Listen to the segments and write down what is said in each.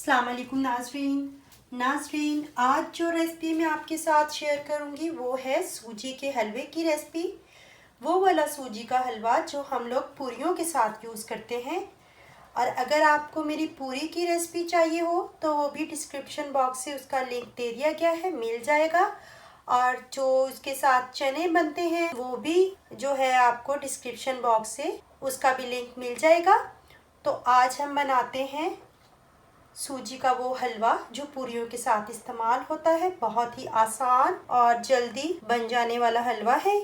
अस्सलाम वालेकुम नाज़रीन, आज जो रेसिपी मैं आपके साथ शेयर करूंगी वो है सूजी के हलवे की रेसिपी। वो वाला सूजी का हलवा जो हम लोग पूरियों के साथ यूज़ करते हैं। और अगर आपको मेरी पूरी की रेसिपी चाहिए हो तो वो भी डिस्क्रिप्शन बॉक्स से उसका लिंक दे दिया गया है, मिल जाएगा। और जो उसके साथ चने बनते हैं वो भी जो है आपको डिस्क्रिप्शन बॉक्स से उसका भी लिंक मिल जाएगा। तो आज हम बनाते हैं सूजी का वो हलवा जो पूरियों के साथ इस्तेमाल होता है। बहुत ही आसान और जल्दी बन जाने वाला हलवा है।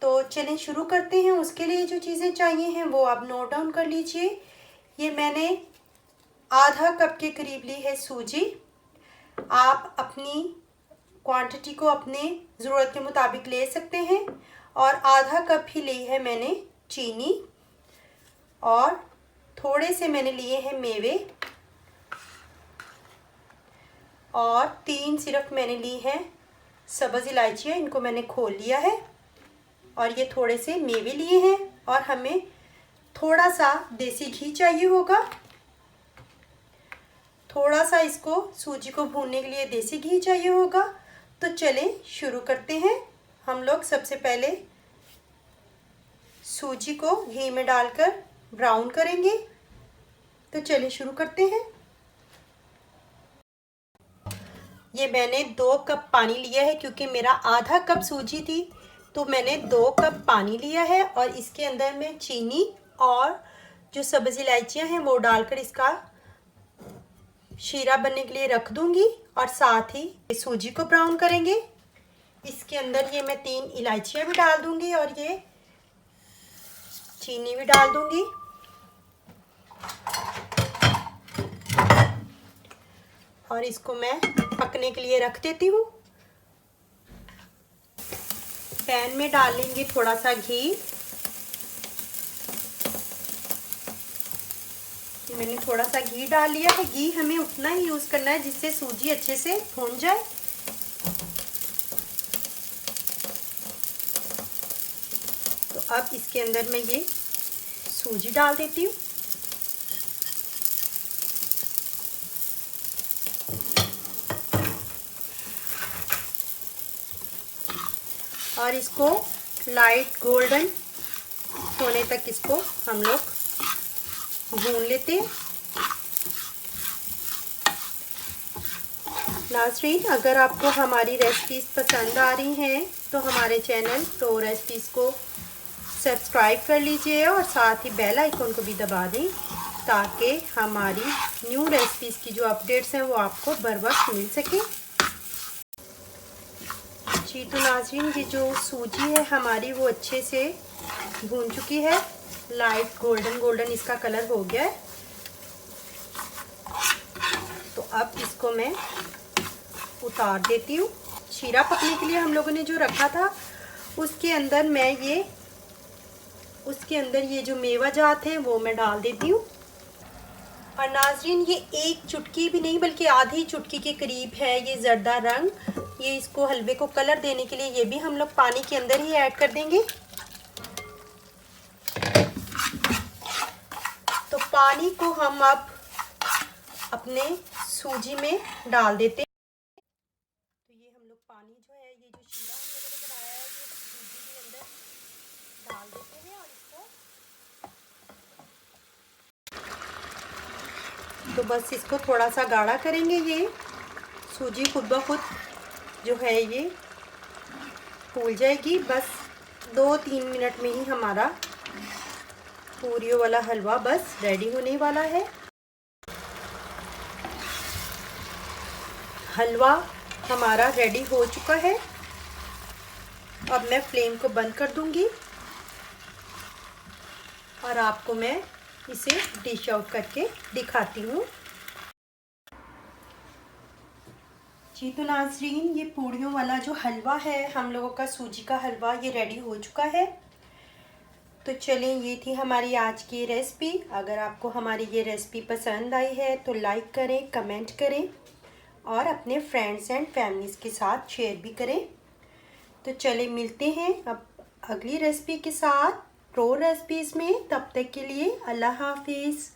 तो चलें शुरू करते हैं। उसके लिए जो चीज़ें चाहिए हैं वो आप नोट डाउन कर लीजिए। ये मैंने आधा कप के करीब ली है सूजी। आप अपनी क्वांटिटी को अपने ज़रूरत के मुताबिक ले सकते हैं। और आधा कप ही ली है मैंने चीनी, और थोड़े से मैंने लिए हैं मेवे, और 3 सिर्फ मैंने ली है सब्ज़ इलायचियाँ, इनको मैंने खोल लिया है। और ये थोड़े से मेवे लिए हैं। और हमें थोड़ा सा देसी घी चाहिए होगा। थोड़ा सा इसको सूजी को भूनने के लिए देसी घी चाहिए होगा। तो चलें शुरू करते हैं। हम लोग सबसे पहले सूजी को घी में डालकर ब्राउन करेंगे। तो चलिए शुरू करते हैं। ये मैंने 2 कप पानी लिया है, क्योंकि मेरा आधा कप सूजी थी तो मैंने 2 कप पानी लिया है। और इसके अंदर मैं चीनी और जो सब्ज़ इलायचियाँ हैं वो डालकर इसका शीरा बनने के लिए रख दूंगी। और साथ ही सूजी को ब्राउन करेंगे। इसके अंदर ये मैं 3 इलायचियाँ भी डाल दूंगी और ये चीनी भी डाल दूंगी। और इसको मैं पकने के लिए रख देती हूँ। पैन में डाल लेंगे थोड़ा सा घी। मैंने थोड़ा सा घी डाल लिया है। घी हमें उतना ही यूज़ करना है जिससे सूजी अच्छे से भून जाए। तो अब इसके अंदर मैं ये सूजी डाल देती हूँ। और इसको लाइट गोल्डन होने तक इसको हम लोग भून लेते हैं। नाज़रीन, अगर आपको हमारी रेसिपीज़ पसंद आ रही हैं तो हमारे चैनल प्रो रेसिपीज़ को सब्सक्राइब कर लीजिए और साथ ही बेल आइकन को भी दबा दें, ताकि हमारी न्यू रेसिपीज़ की जो अपडेट्स हैं वो आपको बर वक्त मिल सके। जी तो नाज़रीन, ये जो सूजी है हमारी वो अच्छे से भून चुकी है। लाइट गोल्डन इसका कलर हो गया है। तो अब इसको मैं उतार देती हूँ। शीरा पकने के लिए हम लोगों ने जो रखा था उसके अंदर ये जो मेवा जात है वो मैं डाल देती हूँ। और नाज़रीन, ये 1 चुटकी भी नहीं बल्कि आधी चुटकी के करीब है ये जर्दा रंग। ये इसको हलवे को कलर देने के लिए ये भी हम लोग पानी के अंदर ही ऐड कर देंगे। तो पानी को हम अब अपने सूजी में डाल देते हैं। तो ये हम लोग पानी जो है, ये जो शीरा हम लोगों ने बनाया है ये सूजी के अंदर डाल देते हैं। और इसको तो बस इसको थोड़ा सा गाढ़ा करेंगे। ये सूजी खुद ब खुद जो है ये फूल जाएगी। बस 2-3 मिनट में ही हमारा पूरियों वाला हलवा बस रेडी होने वाला है। हलवा हमारा रेडी हो चुका है। अब मैं फ्लेम को बंद कर दूंगी और आपको मैं इसे डिश आउट करके दिखाती हूँ। जी तो नाज़रीन, ये पूड़ियों वाला जो हलवा है हम लोगों का सूजी का हलवा, ये रेडी हो चुका है। तो चलें, ये थी हमारी आज की रेसिपी। अगर आपको हमारी ये रेसिपी पसंद आई है तो लाइक करें, कमेंट करें और अपने फ्रेंड्स एंड फैमिलीज़ के साथ शेयर भी करें। तो चलें, मिलते हैं अब अगली रेसिपी के साथ प्रो रेसिपीज़ में। तब तक के लिए अल्लाह हाफिज़।